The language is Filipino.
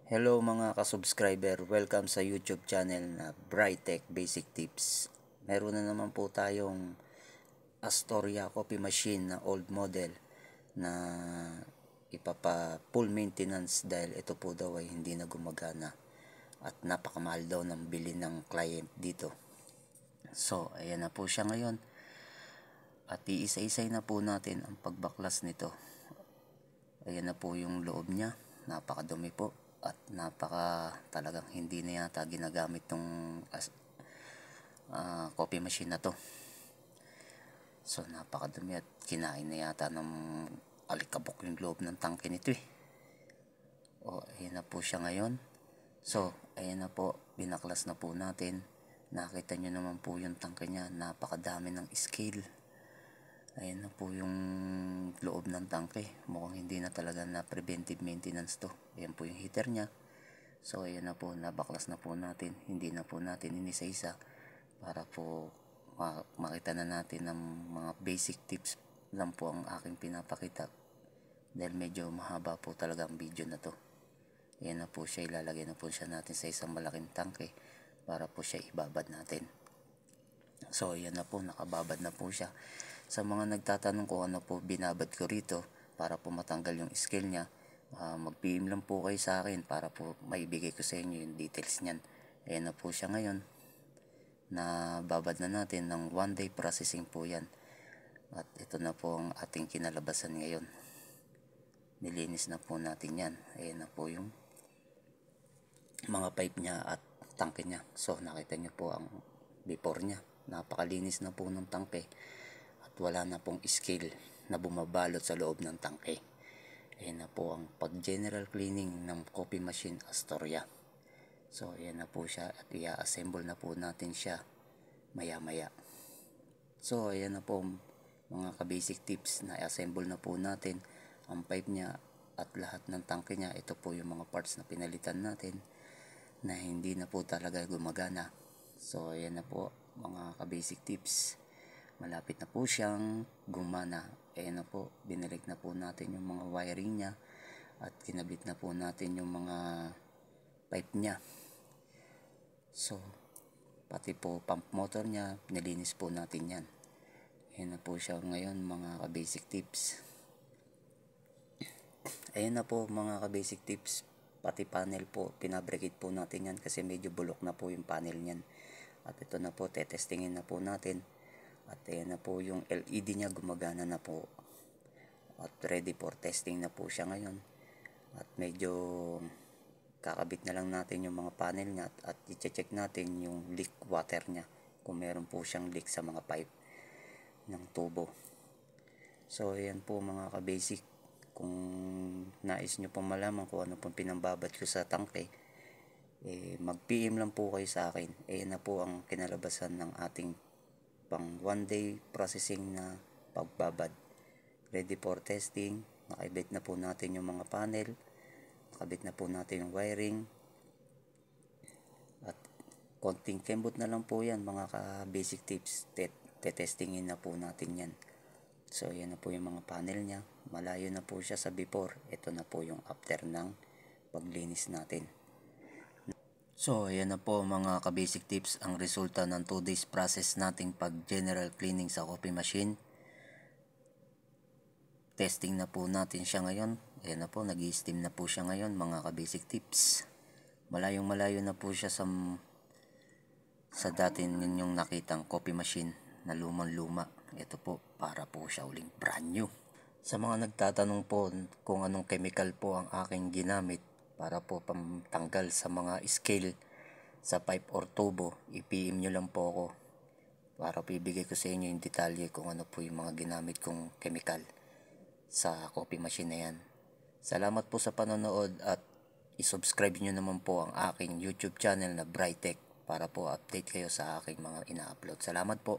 Hello mga ka-subscriber, welcome sa YouTube channel na Brightech Basic Tips. Meron na naman po tayong Astoria coffee machine na old model na ipapa full maintenance dahil ito po daw ay hindi na gumagana at napakamahal daw ng bili ng client dito. So, ayan na po siya ngayon at iisa-isay na po natin ang pagbaklas nito. Ayan na po yung loob niya, napakadumi po at talagang hindi na yata ginagamit tong coffee machine na to. So napakadumi at kinain na yata ng alikabok yung loob ng tangke nito ayan na po siya ngayon. So ayan na po, binaklas na po natin. Nakita nyo naman po yung tangke niya, napakadami ng scale. Ayan na po yung loob ng tangke. Mukhang hindi na talaga na preventive maintenance to. Ayan po yung heater niya. So ayan na po, nabaklas na po natin. Hindi na po natin inisa-isa para po makita na natin ng mga basic tips lang po ang aking pinapakita. Dahil medyo mahaba po talaga ang video na to. Ayan na po siya, ilalagay na po siya natin sa isang malaking tangke para po siya ibabad natin. So ayan na po, nakababad na po siya. Sa mga nagtatanong kung ano po binabad ko rito para po matanggal yung scale niya, mag-PM lang po kayo sa akin para po maibigay ko sa inyo yung details niyan. Ayan na po siya ngayon. Nababad na natin ng 1 day processing po yan. At ito na po ang ating kinalabasan ngayon. Nilinis na po natin yan. Ayan na po yung mga pipe niya at tangke niya. So nakita niyo po ang before niya. Napakalinis na po ng tangke. Wala na pong scale na bumabalot sa loob ng tangke. Ayan na po ang pag-general cleaning ng coffee machine Astoria. So ayan na po siya at i-assemble na po natin siya maya maya. So ayan na po mga ka-basic tips, na i-assemble na po natin ang pipe niya at lahat ng tangke niya. Ito po yung mga parts na pinalitan natin na hindi na po talaga gumagana. So ayan na po mga ka-basic tips. Malapit na po siyang gumana. Ayan na po, binalik na po natin yung mga wiring niya at kinabit na po natin yung mga pipe niya. So pati po pump motor niya, nilinis po natin yan. Ayan na po siya ngayon mga ka-basic tips. Ayan na po mga ka-basic tips. Pati panel po, pinabricate po natin yan kasi medyo bulok na po yung panel niyan. At ito na po, tetestingin na po natin. At ayan na po yung LED niya, gumagana na po. At ready for testing na po siya ngayon. At medyo kakabit na lang natin yung mga panel niya at i-check natin yung leak water niya. Kung meron po siyang leak sa mga pipe ng tubo. So ayan po mga ka-basic. Kung nais nyo pong malaman kung ano pong pinambabad ko sa tangke, mag-PM lang po kayo sa akin. Ayan na po ang kinalabasan ng ating pang 1 day processing na pagbabad. Ready for testing. Nakabit na po natin yung mga panel, nakabit na po natin yung wiring, at konting kembot na lang po yan mga ka-basic tips. Tetestingin na po natin yan. So yan na po yung mga panel nya. Malayo na po siya sa before. Ito na po yung after ng paglinis natin. So ayan na po mga ka-basic tips ang resulta ng 2 days process nating pag general cleaning sa coffee machine. Testing na po natin siya ngayon. Ayan na po, nag-i-steam na po siya ngayon mga ka-basic tips. Malayong malayo na po siya sa dati ninyong nakitang coffee machine na lumang luma. Ito po, para po siya uling brand new. Sa mga nagtatanong po kung anong chemical po ang aking ginamit para po pantanggal sa mga scale sa pipe or tubo, i-PM nyo lang po ako para po ibigay ko sa inyo yung detalye kung ano po yung mga ginamit kong chemical sa coffee machine na yan. Salamat po sa panonood at i-subscribe nyo naman po ang aking YouTube channel na Brightech para po update kayo sa aking mga ina-upload. Salamat po.